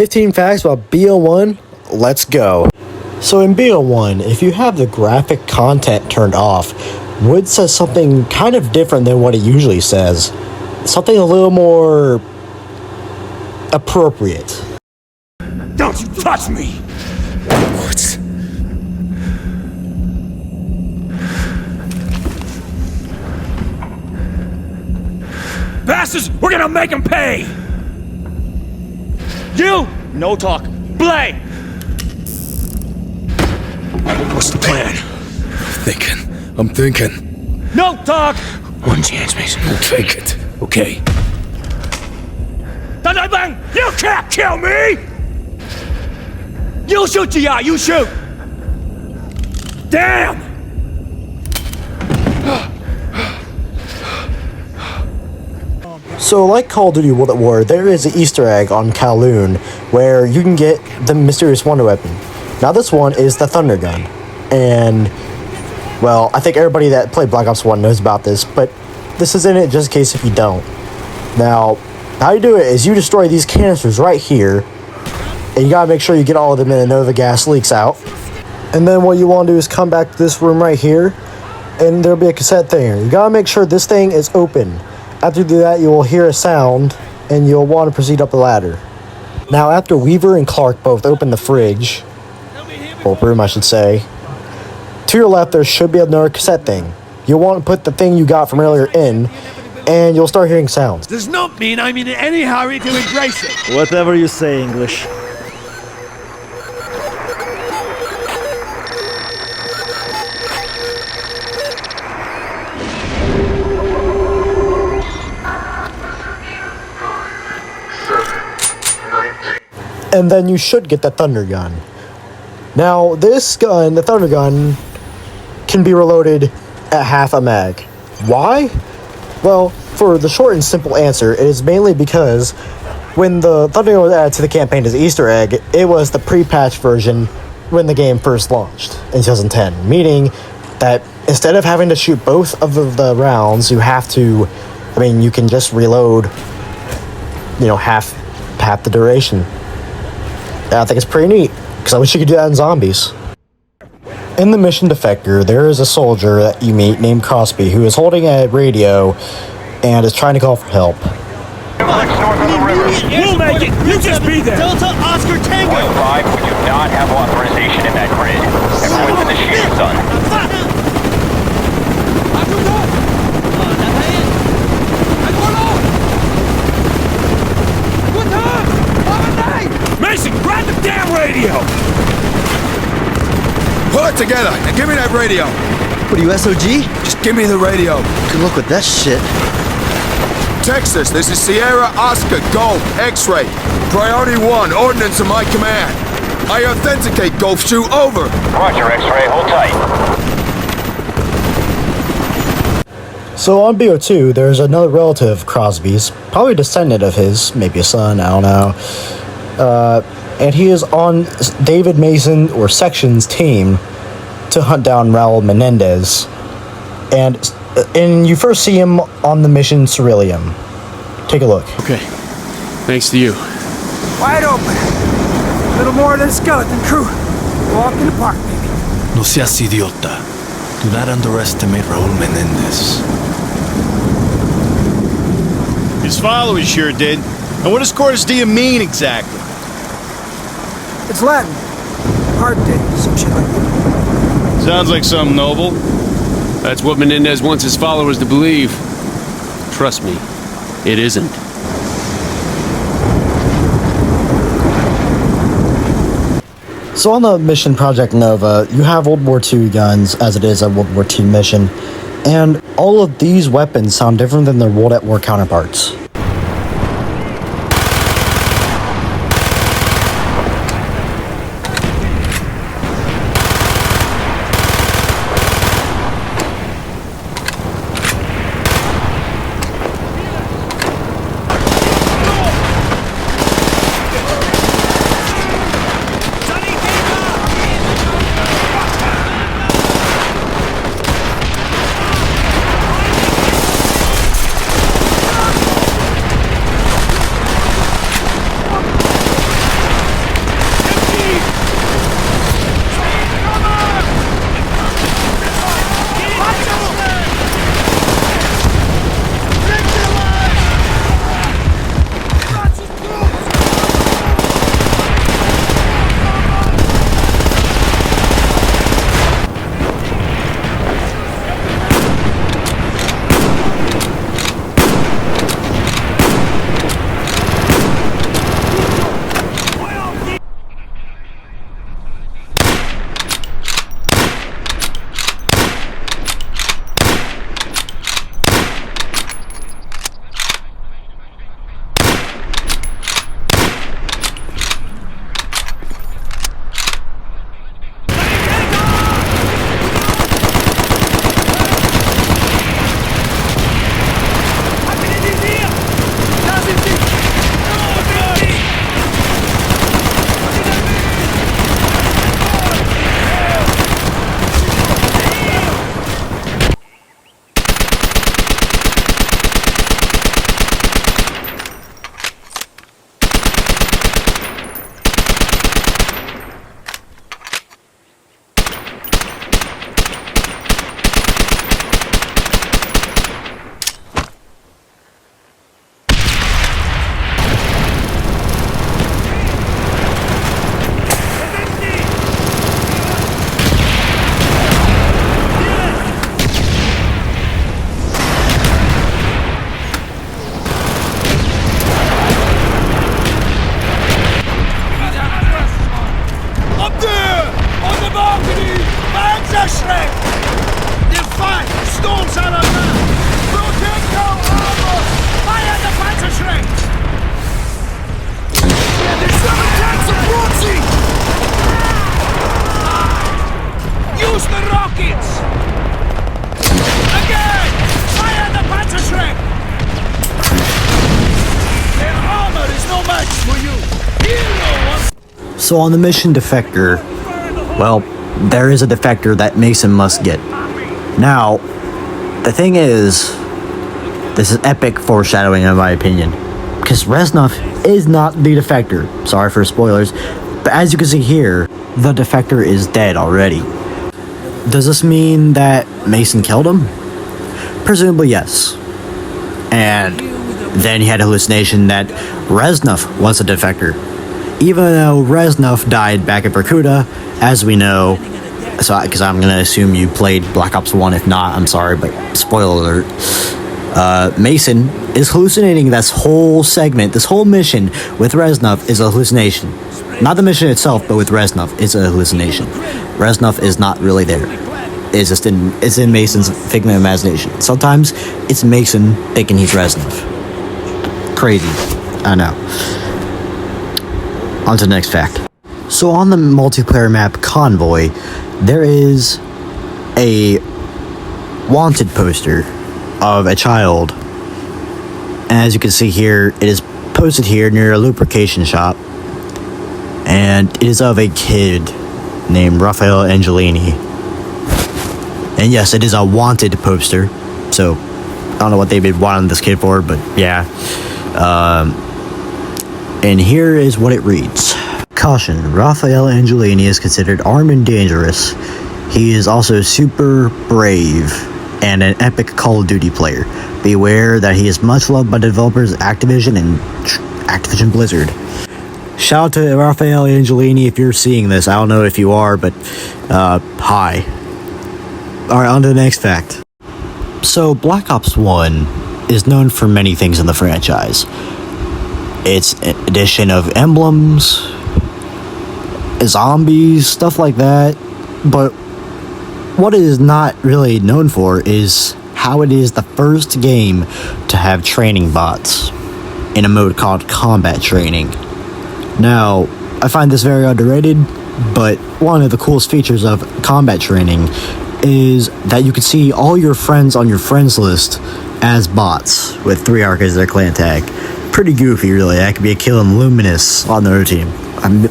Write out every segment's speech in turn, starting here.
15 facts about BO1, let's go. So in BO1, if you have the graphic content turned off, Wood says something kind of different than what it usually says. Something a little more appropriate. Don't you touch me! What? Bastards, we're gonna make him pay! You! No talk. Blay! What's the plan? I'm thinking. No talk! One chance, Mason. We'll take it. Okay. Thundergun, you can't kill me! You shoot, G.I., you shoot! Damn! So like Call of Duty World at War, there is an Easter egg on Kowloon where you can get the mysterious wonder weapon. Now this one is the Thundergun. And, well, I think everybody that played Black Ops 1 knows about this, but this is in it just in case if you don't. Now, how you do it is you destroy these canisters right here, and you gotta make sure you get all of them in and know the gas leaks out. And then what you want to do is come back to this room right here, and there'll be a cassette thing. You gotta make sure this thing is open. After you do that, you will hear a sound, and you'll want to proceed up the ladder. Now, after Weaver and Clark both open the fridge, or room I should say, to your left there should be another cassette thing. You'll want to put the thing you got from earlier in, and you'll start hearing sounds. Does not mean I'm in any hurry to embrace it. Whatever you say, English. And then you should get the Thundergun. Now, this gun, the Thundergun, can be reloaded at half a mag. Why? Well, for the short and simple answer, it is mainly because when the Thundergun was added to the campaign as an Easter egg, it was the pre-patch version when the game first launched in 2010. Meaning that instead of having to shoot both of the rounds, you have to, you can just reload, half the duration. I think it's pretty neat, because I wish you could do that in zombies. In the mission Defector, there is a soldier that you meet named Crosby who is holding a radio and is trying to call for help. We'll make it! You just be there! Delta Oscar Tango! 5, we do not have authorization in that grid. Everyone's in the shield zone. Mason, grab the damn radio! Pull it together and give me that radio. What are you, SOG? Just give me the radio. Good luck with that shit. Texas, this is Sierra Oscar Golf X-ray. Priority 1, ordnance in my command. I authenticate Golf Shoe, over. Roger, X-ray, hold tight. So on BO2, there's another relative of Crosby's, probably a descendant of his, maybe a son, I don't know. And he is on David Mason or Section's team to hunt down Raul Menendez. And you first see him on the mission Ceruleum. Take a look. Okay. Thanks to you. Wide open. A little more than a skeleton crew. Walk in the park, baby. No seas idiota. Do not underestimate Raul Menendez. His followers sure did. And what does Cortes Diem mean exactly? It's Latin. Hard day, some shit like that. Sounds like something noble. That's what Menendez wants his followers to believe. Trust me, it isn't. So on the mission Project Nova, you have World War II guns, as it is a World War II mission, and all of these weapons sound different than their World at War counterparts. So on the mission Defector, well, there is a Defector that Mason must get. Now, the thing is, this is epic foreshadowing in my opinion, because Reznov is not the Defector. Sorry for spoilers, but as you can see here, the Defector is dead already. Does this mean that Mason killed him? Presumably yes. And then he had a hallucination that Reznov was a Defector. Even though Reznov died back at Bermuda, as we know, so because I'm gonna assume you played Black Ops 1, if not, I'm sorry, but spoiler alert. Mason is hallucinating this whole segment, this whole mission with Reznov is a hallucination. Not the mission itself, but with Reznov, it's a hallucination. Reznov is not really there. It's in Mason's figment of imagination. Sometimes it's Mason thinking he's Reznov. Crazy, I know. On to the next fact. So on the multiplayer map Convoy, there is a wanted poster of a child. And as you can see here, it is posted here near a lubrication shop. And it is of a kid named Raphael Angelini. And yes, it is a wanted poster. So, I don't know what they've been wanting this kid for, but yeah. And here is what it reads. Caution, Raphael Angelini is considered armed and dangerous. He is also super brave and an epic Call of Duty player. Beware that he is much loved by developers Activision and Activision Blizzard. Shout out to Raphael Angelini if you're seeing this. I don't know if you are, but hi. Alright, on to the next fact. So, Black Ops 1 is known for many things in the franchise. Its addition of emblems, zombies, stuff like that. But what it is not really known for is how it is the first game to have training bots in a mode called combat training. Now, I find this very underrated, but one of the coolest features of combat training is that you can see all your friends on your friends list as bots with 3 arcs as their clan tag. Pretty goofy, really. That could be a kill and Luminous on the other team.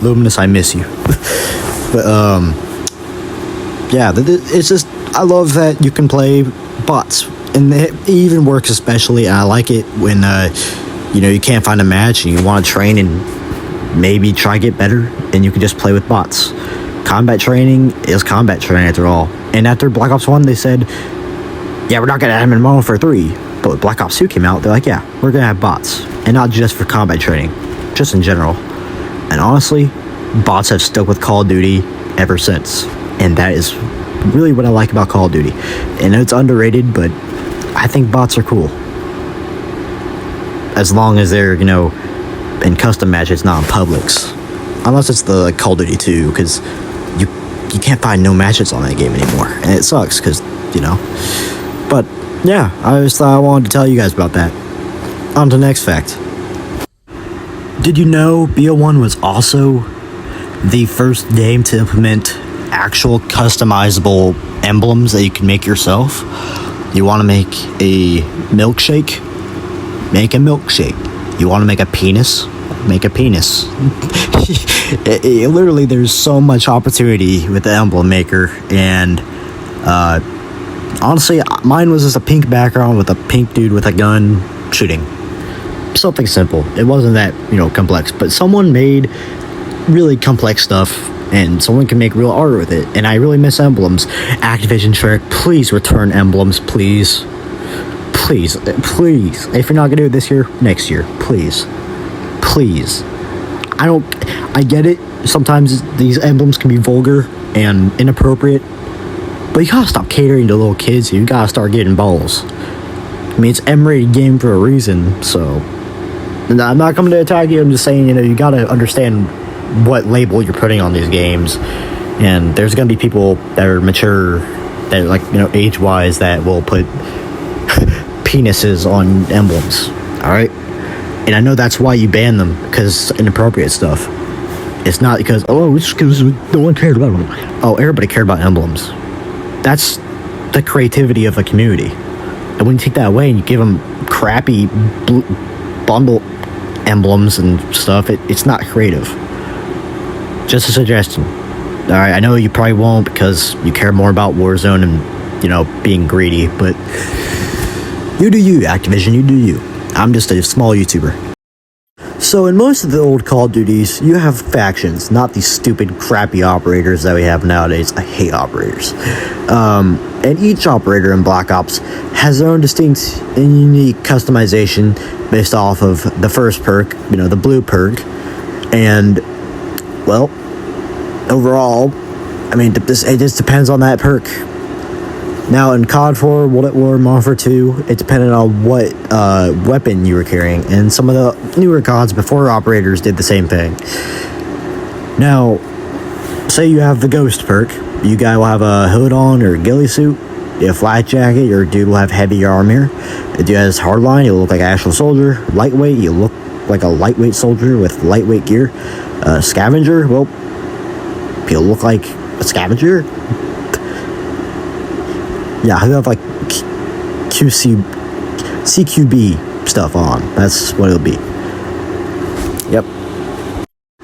Luminous, I miss you. But, yeah, it's just, I love that you can play bots. And it even works especially, and I like it when, you can't find a match and you want to train and maybe try to get better, and you can just play with bots. Combat training is combat training after all. And after Black Ops 1, they said, yeah, we're not going to have MMO for 3. But when Black Ops 2 came out, they're like, yeah, we're going to have bots. And not just for combat training, just in general. And honestly, bots have stuck with Call of Duty ever since. And that is really what I like about Call of Duty. And it's underrated, but I think bots are cool. As long as they're, in custom matches, not in publics. Unless it's the Call of Duty 2, because you can't find no matches on that game anymore. And it sucks, because, But, yeah, I just thought I wanted to tell you guys about that. On to the next fact. Did you know BO1 was also the first game to implement actual customizable emblems that you can make yourself? You want to make a milkshake? Make a milkshake. You want to make a penis? Make a penis. Literally, there's so much opportunity with the emblem maker, and honestly, mine was just a pink background with a pink dude with a gun shooting. Something simple. It wasn't that, complex, but someone made really complex stuff, and someone can make real art with it, and I really miss emblems. Activision Trick, please return emblems, please. Please. If you're not gonna do it this year, next year, please. I get it, sometimes these emblems can be vulgar and inappropriate, but you gotta stop catering to little kids. You gotta start getting balls. I mean, it's M-rated game for a reason, so I'm not coming to attack you. I'm just saying, you gotta understand what label you're putting on these games, and there's gonna be people that are mature, that are, like, age-wise, that will put penises on emblems. All right. And I know that's why you ban them, because inappropriate stuff. It's not because, it's because no one cared about them. Oh, everybody cared about emblems. That's the creativity of a community. And when you take that away and you give them crappy bundle emblems and stuff, it's not creative. just a suggestion. All right, I know you probably won't because you care more about Warzone and, you know, being greedy, but you do you, Activision, you do you. I'm just a small YouTuber. So in most of the old Call of Duties, you have factions, not these stupid, crappy operators that we have nowadays. I hate operators. And each operator in Black Ops has their own distinct and unique customization based off of the first perk, you know, the blue perk. And, well, overall, I mean, it just depends on that perk. Now, in COD 4, World at War, Modern Warfare 2, it depended on what weapon you were carrying, and some of the newer CODs before operators did the same thing. Now, say you have the Ghost perk, you guy will have a hood on or a ghillie suit, you have a flak jacket, your dude will have heavy armor. If you have hardline, you'll look like an actual soldier. Lightweight, you look like a lightweight soldier with lightweight gear. Scavenger, well, you'll look like a scavenger. Yeah, he'll have like CQB stuff on. That's what it'll be. Yep.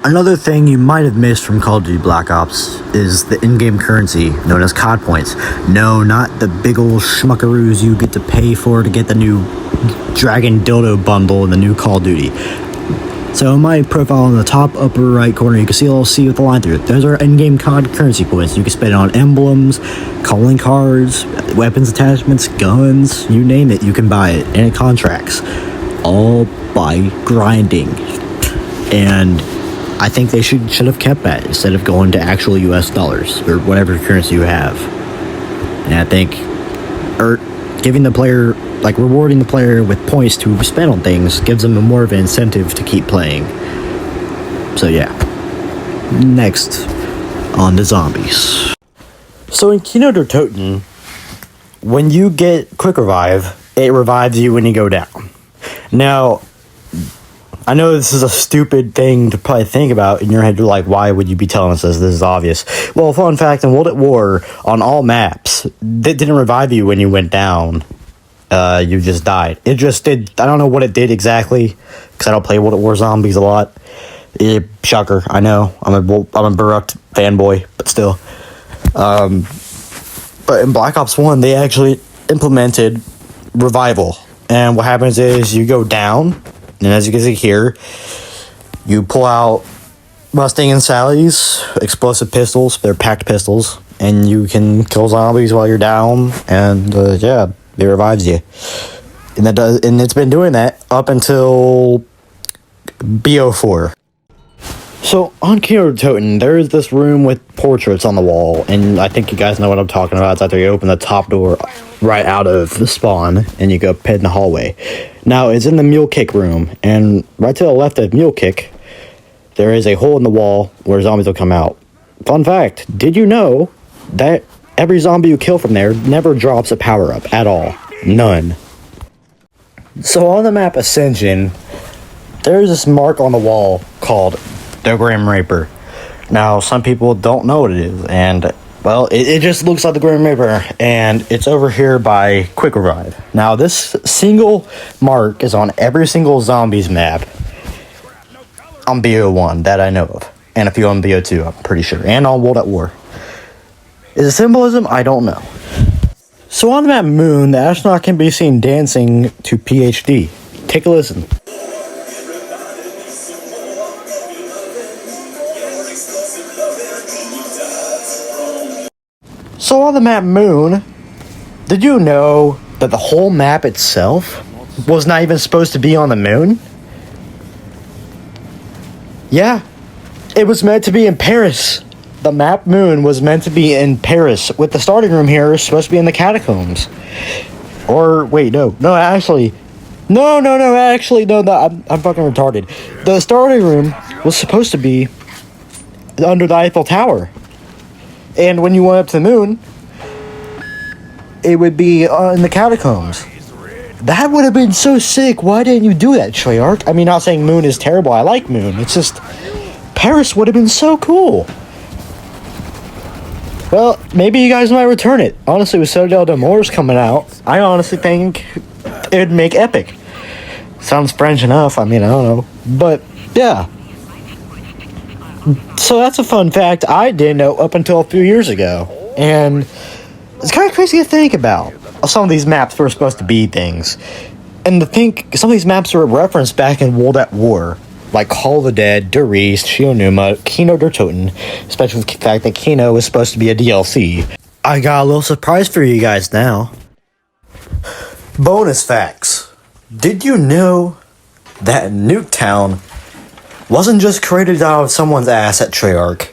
Another thing you might have missed from Call of Duty Black Ops is the in-game currency known as COD points. No, not the big ol' schmuckaroos you get to pay for to get the new Dragon Dildo bundle in the new Call of Duty. So in my profile in the top upper right corner, you can see a little C with the line through it. Those are in-game COD currency points. You can spend it on emblems, calling cards, weapons attachments, guns, you name it, you can buy it. And it contracts. All by grinding. And I think they should have kept that instead of going to actual US dollars or whatever currency you have. And I think giving the player, like rewarding the player with points to spend on things, gives them more of an incentive to keep playing. So yeah. Next, on to zombies. So in Kino der Toten, when you get Quick Revive, it revives you when you go down. Now, I know this is a stupid thing to probably think about in your head. You're like, why would you be telling us this? This is obvious. Well, fun fact, in World at War, on all maps, that didn't revive you when you went down. You just died. It just did. I don't know what it did exactly, because I don't play World at War Zombies a lot. Shocker, I know. I'm a Baruch fanboy, but still. But in Black Ops 1, they actually implemented revival. And what happens is you go down, and as you can see here, you pull out Mustang and Sally's explosive pistols. They're packed pistols, and you can kill zombies while you're down, and yeah, it revives you. And it's been doing that up until BO4. So on Kino der Toten, there is this room with portraits on the wall, and I think you guys know what I'm talking about. It's after you open the top door right out of the spawn, and you go head in the hallway. Now, it's in the mule kick room, and right to the left of mule kick, there is a hole in the wall where zombies will come out. Fun fact, did you know that every zombie you kill from there never drops a power-up at all? None. So on the map Ascension, there's this mark on the wall called the Grim Reaper. Now, some people don't know what it is, and, well, it just looks like the Grim Reaper, and it's over here by Quick Revive. Now, this single mark is on every single zombies map on BO1 that I know of, and a few on BO2, I'm pretty sure, and on World at War. Is it symbolism? I don't know. So on the map Moon, the astronaut can be seen dancing to PhD. Take a listen. So on the map Moon, did you know that the whole map itself was not even supposed to be on the moon? Yeah, it was meant to be in Paris. The map Moon was meant to be in Paris, with the starting room here supposed to be in the catacombs. Or, wait, no, actually, no, I'm fucking retarded. The starting room was supposed to be under the Eiffel Tower. And when you went up to the moon, it would be in the catacombs. That would have been so sick. Why didn't you do that, Treyarch? I mean, not saying Moon is terrible. I like Moon. It's just, Paris would have been so cool. Well, maybe you guys might return it. Honestly, with Citadel d'Amour's coming out, I honestly think it would make epic. Sounds French enough. I mean, I don't know. But, yeah. So that's a fun fact I didn't know up until a few years ago. And it's kind of crazy to think about. Some of these maps were supposed to be things. And to think some of these maps were referenced back in World at War. Like Call of the Dead, Der Riese, Shionuma, Kino der Toten. Especially with the fact that Kino was supposed to be a DLC. I got a little surprise for you guys now. Bonus facts. Did you know that Nuketown wasn't just created out of someone's ass at Treyarch?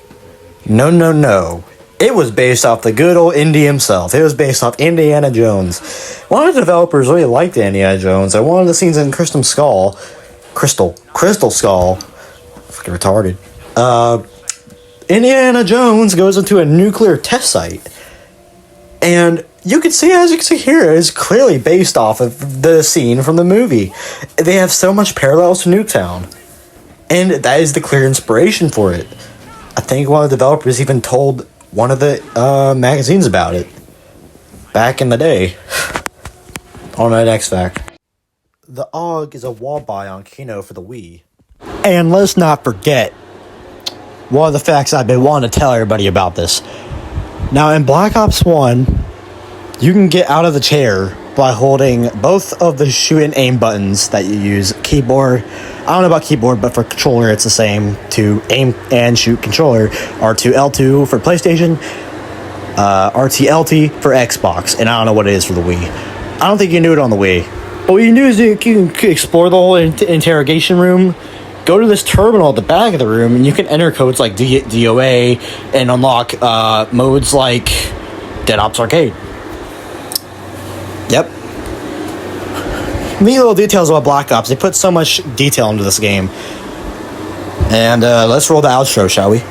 No. It was based off the good old Indy himself. It was based off Indiana Jones. One of the developers really liked Indiana Jones, and one of the scenes in Crystal Skull, fucking retarded. Indiana Jones goes into a nuclear test site, and you can see, as you can see here, it's clearly based off of the scene from the movie. They have so much parallels to Nuketown, and that is the clear inspiration for it. I think one of the developers even told one of the magazines about it back in the day. On my next fact. The AUG is a wall buy on Kino for the Wii. And let's not forget one of the facts I've been wanting to tell everybody about this. Now in Black Ops 1, you can get out of the chair by holding both of the shoot and aim buttons that you use. Keyboard, I don't know about keyboard, but for controller it's the same. To aim and shoot controller, R2 L2 for PlayStation, RT LT for Xbox, and I don't know what it is for the Wii. I don't think you can do it on the Wii. But what you can do is you can explore the whole interrogation room, go to this terminal at the back of the room, and you can enter codes like DOA and unlock modes like Dead Ops Arcade. Yep. Neat little details about Black Ops. They put so much detail into this game. And let's roll the outro, shall we?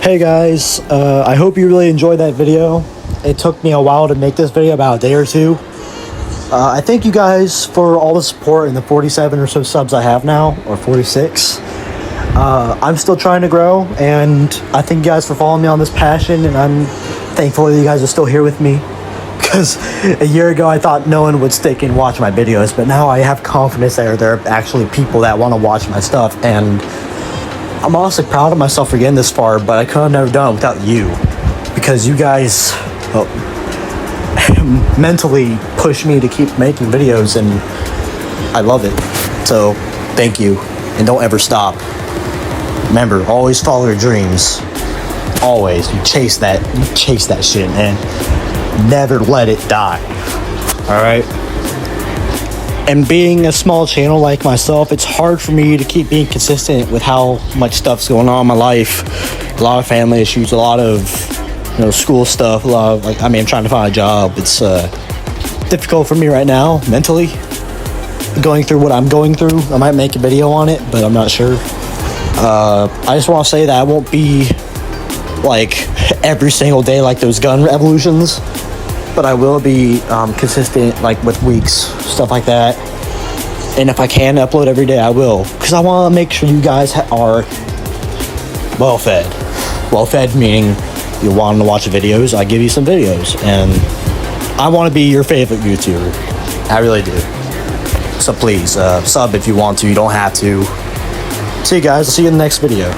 Hey guys, I hope you really enjoyed that video. It took me a while to make this video, about a day or two. I thank you guys for all the support and the 47 or so subs I have now, or 46. I'm still trying to grow, and I thank you guys for following me on this passion, and I'm thankful that you guys are still here with me. Because a year ago I thought no one would stick and watch my videos, but now I have confidence that there are actually people that want to watch my stuff, and I'm honestly proud of myself for getting this far, but I could have never done it without you. Because you guys mentally push me to keep making videos, and I love it. So thank you, and don't ever stop. Remember, always follow your dreams. Always. You chase that shit, man. Never let it die. Alright? And being a small channel like myself, it's hard for me to keep being consistent with how much stuff's going on in my life. A lot of family issues, a lot of school stuff, a lot of I'm trying to find a job. It's difficult for me right now, mentally. Going through what I'm going through. I might make a video on it, but I'm not sure. I just want to say that I won't be like every single day like those gun evolutions, but I will be consistent, like with weeks, stuff like that. And if I can upload every day, I will, because I want to make sure you guys are well fed meaning you're wanting to watch videos, I give you some videos, and I want to be your favorite YouTuber. I really do. So please sub if you want to. You don't have to. See you guys. I'll see you in the next video.